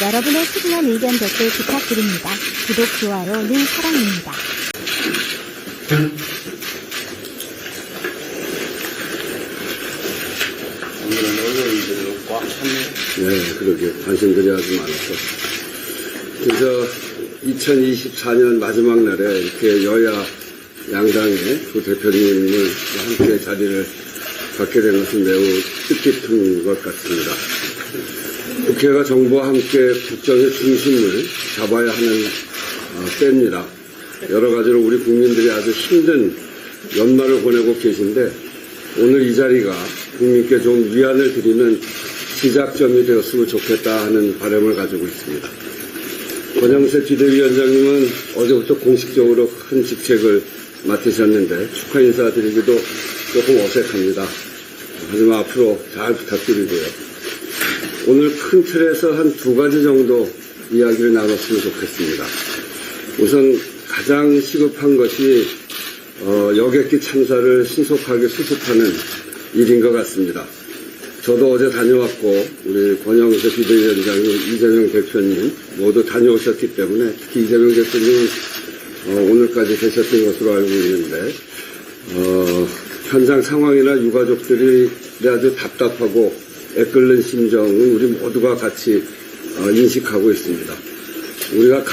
여러분의 소중한 의견 댓글 부탁드립니다. 구독, 좋아요 늘 사랑입니다. 오늘은 언론인들로 꽉 찼네. 네, 그러게. 관심들이 아주 많았어. 그래서 2024년 마지막 날에 이렇게 여야 양당의 두 대표님을 함께 자리를 갖게 된 것은 매우 뜻깊은 것 같습니다. 국회가 정부와 함께 국정의 중심을 잡아야 하는 때입니다. 여러 가지로 우리 국민들이 아주 힘든 연말을 보내고 계신데 오늘 이 자리가 국민께 좀 위안을 드리는 시작점이 되었으면 좋겠다 하는 바람을 가지고 있습니다. 권영세 비대위원장님은 어제부터 공식적으로 큰 직책을 맡으셨는데 축하 인사드리기도 조금 어색합니다. 하지만 앞으로 잘 부탁드리고요. 오늘 큰 틀에서 한 두 가지 정도 이야기를 나눴으면 좋겠습니다. 우선 가장 시급한 것이 여객기 참사를 신속하게 수습하는 일인 것 같습니다. 저도 어제 다녀왔고 우리 권영세 비대위원장님, 이재명 대표님 모두 다녀오셨기 때문에 특히 이재명 대표님 오늘까지 계셨던 것으로 알고 있는데 현장 상황이나 유가족들이 아주 답답하고 애끓는 심정은 우리 모두가 같이 인식하고 있습니다. 우리가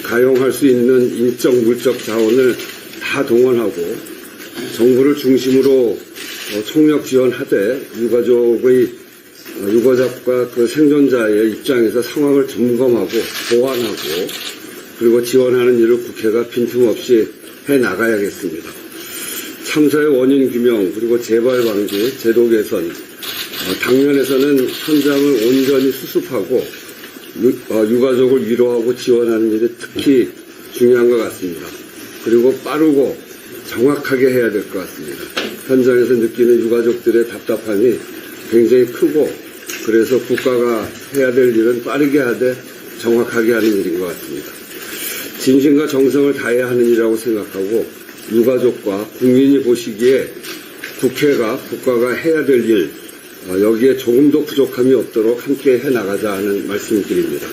가용할 수 있는 인적, 물적 자원을 다 동원하고 정부를 중심으로 총력 지원하되 유가족과 그 생존자의 입장에서 상황을 점검하고 보완하고 그리고 지원하는 일을 국회가 빈틈없이 해나가야겠습니다. 참사의 원인 규명 그리고 재발 방지, 제도 개선, 당면에서는 현장을 온전히 수습하고 유가족을 위로하고 지원하는 일이 특히 중요한 것 같습니다. 그리고 빠르고 정확하게 해야 될 것 같습니다. 현장에서 느끼는 유가족들의 답답함이 굉장히 크고 그래서 국가가 해야 될 일은 빠르게 하되 정확하게 하는 일인 것 같습니다. 진심과 정성을 다해야 하는 일이라고 생각하고 유가족과 국민이 보시기에 국가가 해야 될 일, 여기에 조금도 부족함이 없도록 함께 해나가자 하는 말씀드립니다.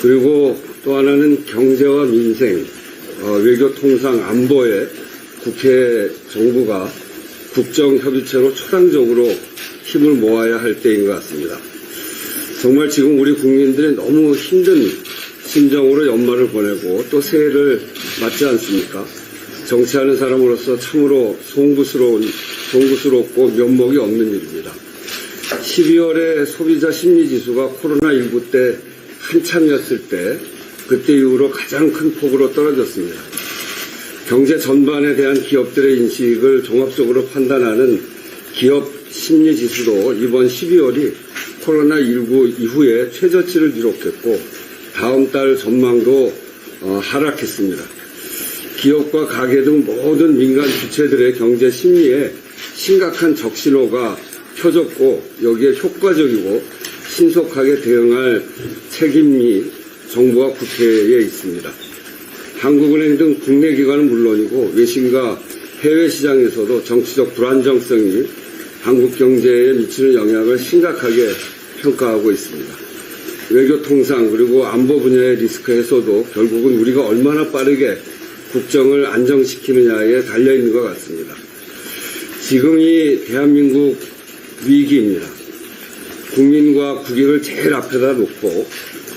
그리고 또 하나는 경제와 민생, 외교 통상 안보에 국회 정부가 국정협의체로 초당적으로 힘을 모아야 할 때인 것 같습니다. 정말 지금 우리 국민들이 너무 힘든 심정으로 연말을 보내고 또 새해를 맞지 않습니까? 정치하는 사람으로서 참으로 송구스럽고 면목이 없는 일입니다. 12월에 소비자 심리지수가 코로나19 때 한참이었을 때 그때 이후로 가장 큰 폭으로 떨어졌습니다. 경제 전반에 대한 기업들의 인식을 종합적으로 판단하는 기업 심리지수도 이번 12월이 코로나19 이후에 최저치를 기록했고 다음 달 전망도 하락했습니다. 기업과 가계 등 모든 민간 주체들의 경제 심리에 심각한 적신호가 켜졌고 여기에 효과적이고 신속하게 대응할 책임이 정부와 국회에 있습니다. 한국은행 등 국내 기관은 물론이고 외신과 해외 시장에서도 정치적 불안정성이 한국 경제에 미치는 영향을 심각하게 평가하고 있습니다. 외교 통상 그리고 안보 분야의 리스크 해소도 결국은 우리가 얼마나 빠르게 국정을 안정시키느냐에 달려있는 것 같습니다. 지금이 대한민국 위기입니다. 국민과 국익을 제일 앞에다 놓고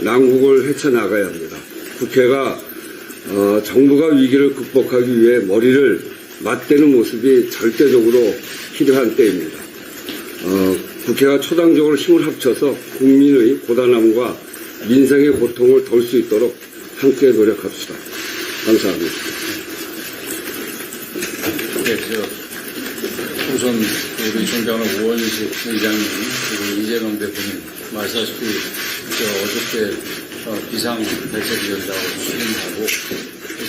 난국을 헤쳐나가야 합니다. 국회가 정부가 위기를 극복하기 위해 머리를 맞대는 모습이 절대적으로 필요한 때입니다. 국회가 초당적으로 힘을 합쳐서 국민의 고단함과 민생의 고통을 덜 수 있도록 함께 노력합시다. 감사합니다. 네, 우선 우리 존경하는 우원식 의장님 그리고 이재명 대표님 말씀하셨다시피 어저께 비상대책위원장으로 취임하고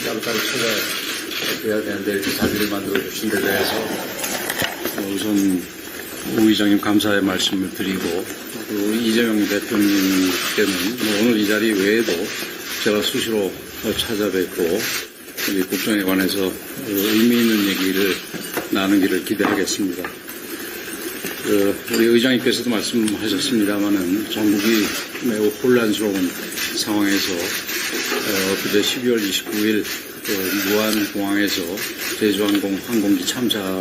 따로따로 찾아뵈야 되는데 이렇게 자리를 만들어 주신 데 대해서 우선 우 의장님 감사의 말씀을 드리고 그리고 이재명 대표님께는 오늘 이 자리 외에도 제가 수시로 찾아뵙고 우리 국정에 관해서 의미 있는 얘기를 나누기를 기대하겠습니다. 우리 의장님께서도 말씀하셨습니다마는 전국이 매우 혼란스러운 상황에서 그제 12월 29일 무안 공항에서 제주항공 항공기 참사가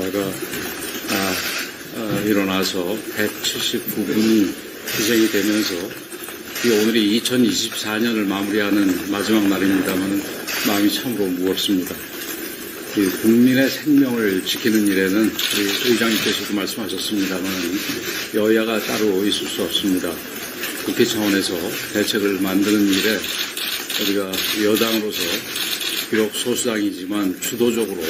일어나서 179분이 희생이 되면서 오늘이 2024년을 마무리하는 마지막 날입니다만 마음이 참으로 무겁습니다. 국민의 생명을 지키는 일에는 우리 의장님께서도 말씀하셨습니다만 여야가 따로 있을 수 없습니다. 국회 차원에서 대책을 만드는 일에 우리가 여당으로서 비록 소수당이지만 주도적으로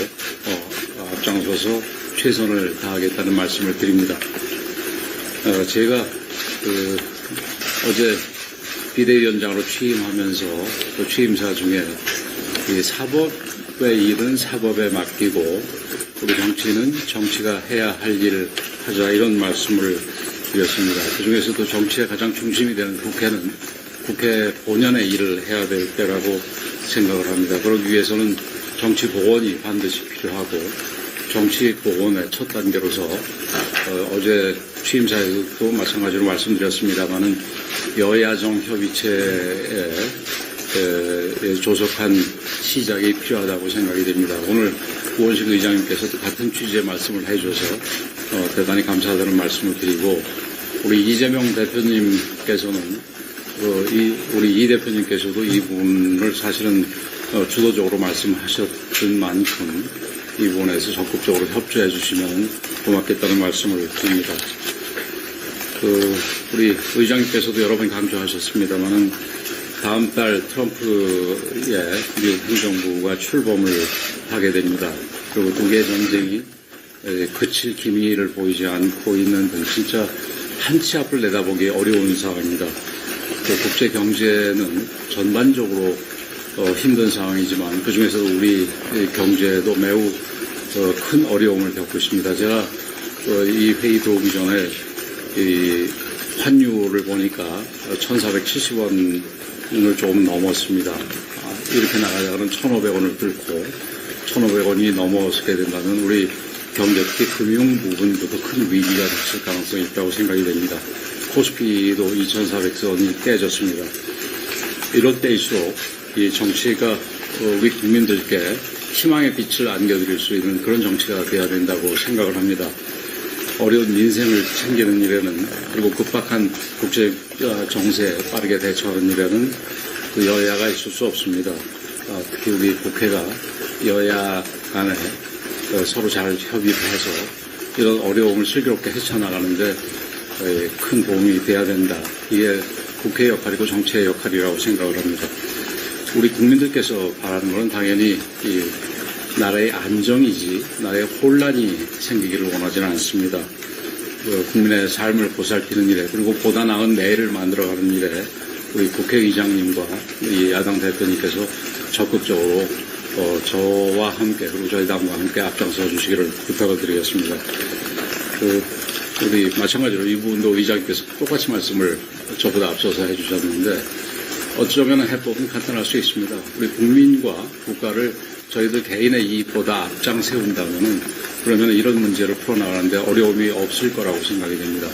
앞장서서 최선을 다하겠다는 말씀을 드립니다. 제가 어제 비대위원장으로 취임하면서 그 취임사 중에 이 사법의 일은 사법에 맡기고 우리 정치는 정치가 해야 할 일을 하자 이런 말씀을 드렸습니다. 그중에서도 정치의 가장 중심이 되는 국회는 국회 본연의 일을 해야 될 때라고 생각을 합니다. 그러기 위해서는 정치 복원이 반드시 필요하고 정치 복원의 첫 단계로서 어제 취임사에도 마찬가지로 말씀드렸습니다마는 여야정 협의체에 조속한 시작이 필요하다고 생각이 됩니다. 오늘 우원식 의장님께서도 같은 취지의 말씀을 해줘서 대단히 감사하다는 말씀을 드리고 우리 이재명 대표님께서는 우리 이 대표님께서도 이 부분을 사실은 주도적으로 말씀하셨던 만큼 이 부분에서 적극적으로 협조해 주시면 고맙겠다는 말씀을 드립니다. 우리 의장님께서도 여러 번 강조하셨습니다만은 다음 달 트럼프의 미국 행정부가 출범을 하게 됩니다. 그리고 두개 전쟁이 그칠 기미를 보이지 않고 있는 등 진짜 한 치 앞을 내다보기 어려운 상황입니다. 국제 경제는 전반적으로 힘든 상황이지만 그중에서도 우리 경제도 매우 큰 어려움을 겪고 있습니다. 제가 이 회의 들어오기 전에 이 환율을 보니까 1,470원을 조금 넘었습니다. 이렇게 나가다가는 1,500원을 뚫고 1,500원이 넘어서게 된다면 우리 경제 특히 금융 부분도 더 큰 위기가 닥칠 가능성이 있다고 생각이 됩니다. 코스피도 2,400선이 깨졌습니다. 이럴 때일수록 이 정치가 우리 국민들께 희망의 빛을 안겨드릴 수 있는 그런 정치가 되어야 된다고 생각을 합니다. 어려운 민생을 챙기는 일에는 그리고 급박한 국제 정세에 빠르게 대처하는 일에는 그 여야가 있을 수 없습니다. 특히 우리 국회가 여야 간에 서로 잘 협의해서 이런 어려움을 슬기롭게 헤쳐나가는데 큰 도움이 돼야 된다. 이게 국회의 역할이고 정치의 역할이라고 생각을 합니다. 우리 국민들께서 바라는 것은 당연히 이 나라의 안정이지 나라의 혼란이 생기기를 원하지는 않습니다. 국민의 삶을 보살피는 일에 그리고 보다 나은 내일을 만들어가는 일에 우리 국회의장님과 이 야당 대표님께서 적극적으로 저와 함께 그리고 저희 당과 함께 앞장서 주시기를 부탁을 드리겠습니다. 우리 마찬가지로 이 부분도 의장님께서 똑같이 말씀을 저보다 앞서서 해주셨는데 어쩌면 해법은 간단할 수 있습니다. 우리 국민과 국가를 저희들 개인의 이익보다 앞장 세운다면은 그러면 이런 문제를 풀어나가는데 어려움이 없을 거라고 생각이 됩니다.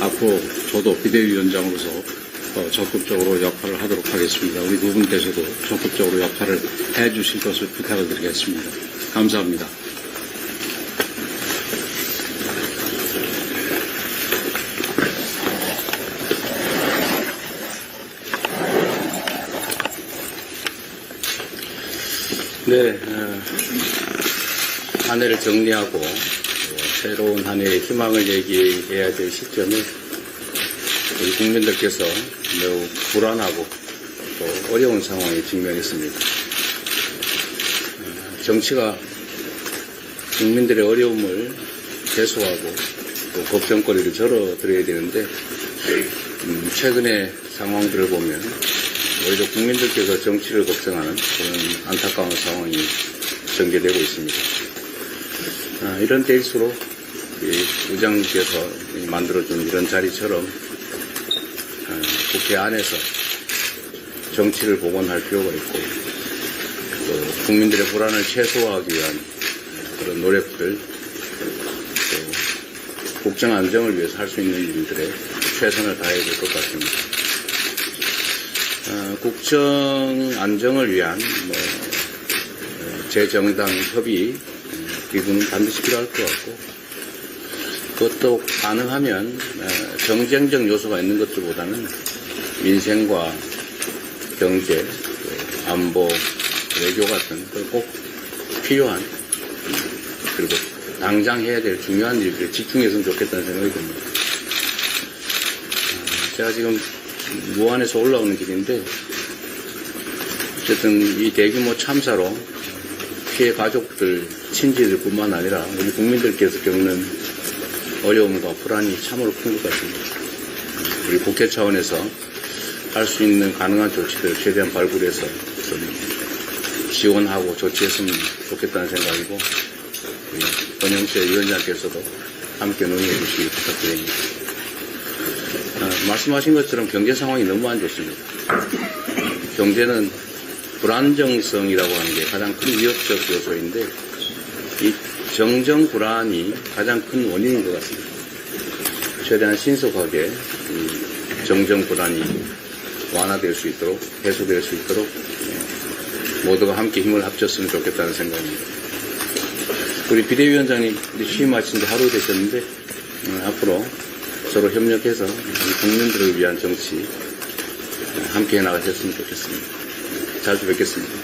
앞으로 저도 비대위원장으로서 적극적으로 역할을 하도록 하겠습니다. 우리 두 분께서도 적극적으로 역할을 해 주실 것을 부탁을 드리겠습니다. 감사합니다. 네, 한 해를 정리하고 새로운 한 해의 희망을 얘기해야 될 시점에 우리 국민들께서 매우 불안하고 또 어려운 상황에 직면했습니다. 정치가 국민들의 어려움을 해소하고 또 걱정거리를 절어드려야 되는데 최근의 상황들을 보면 오히려 국민들께서 정치를 걱정하는 그런 안타까운 상황이 전개되고 있습니다. 이런 때일수록 의장님께서 만들어준 이런 자리처럼 국회 안에서 정치를 복원할 필요가 있고 또 국민들의 불안을 최소화하기 위한 그런 노력들 또 국정 안정을 위해서 할 수 있는 일들에 최선을 다해야 될 것 같습니다. 국정 안정을 위한 재정당 협의 기구는 반드시 필요할 것 같고, 그것도 가능하면 정쟁적 요소가 있는 것들보다는 민생과 경제, 안보, 외교 같은 꼭 필요한, 그리고 당장 해야 될 중요한 일들에 집중했으면 좋겠다는 생각이 듭니다. 제가 지금 무안에서 올라오는 길인데, 어쨌든 이 대규모 참사로 피해 가족들, 친지들뿐만 아니라 우리 국민들께서 겪는 어려움과 불안이 참으로 큰 것 같습니다. 우리 국회 차원에서 할 수 있는 가능한 조치들을 최대한 발굴해서 좀 지원하고 조치했으면 좋겠다는 생각이고, 우리 권영세 위원장께서도 함께 논의해 주시기 부탁드립니다. 말씀하신 것처럼 경제 상황이 너무 안 좋습니다. 경제는 불안정성이라고 하는 게 가장 큰 위협적 요소인데, 이 정정 불안이 가장 큰 원인인 것 같습니다. 최대한 신속하게 이 정정 불안이 완화될 수 있도록, 해소될 수 있도록 모두가 함께 힘을 합쳤으면 좋겠다는 생각입니다. 우리 비대위원장님 취임하신 지 하루 되셨는데, 앞으로 서로 협력해서 우리 국민들을 위한 정치 함께 나가셨으면 좋겠습니다. 자주 뵙겠습니다.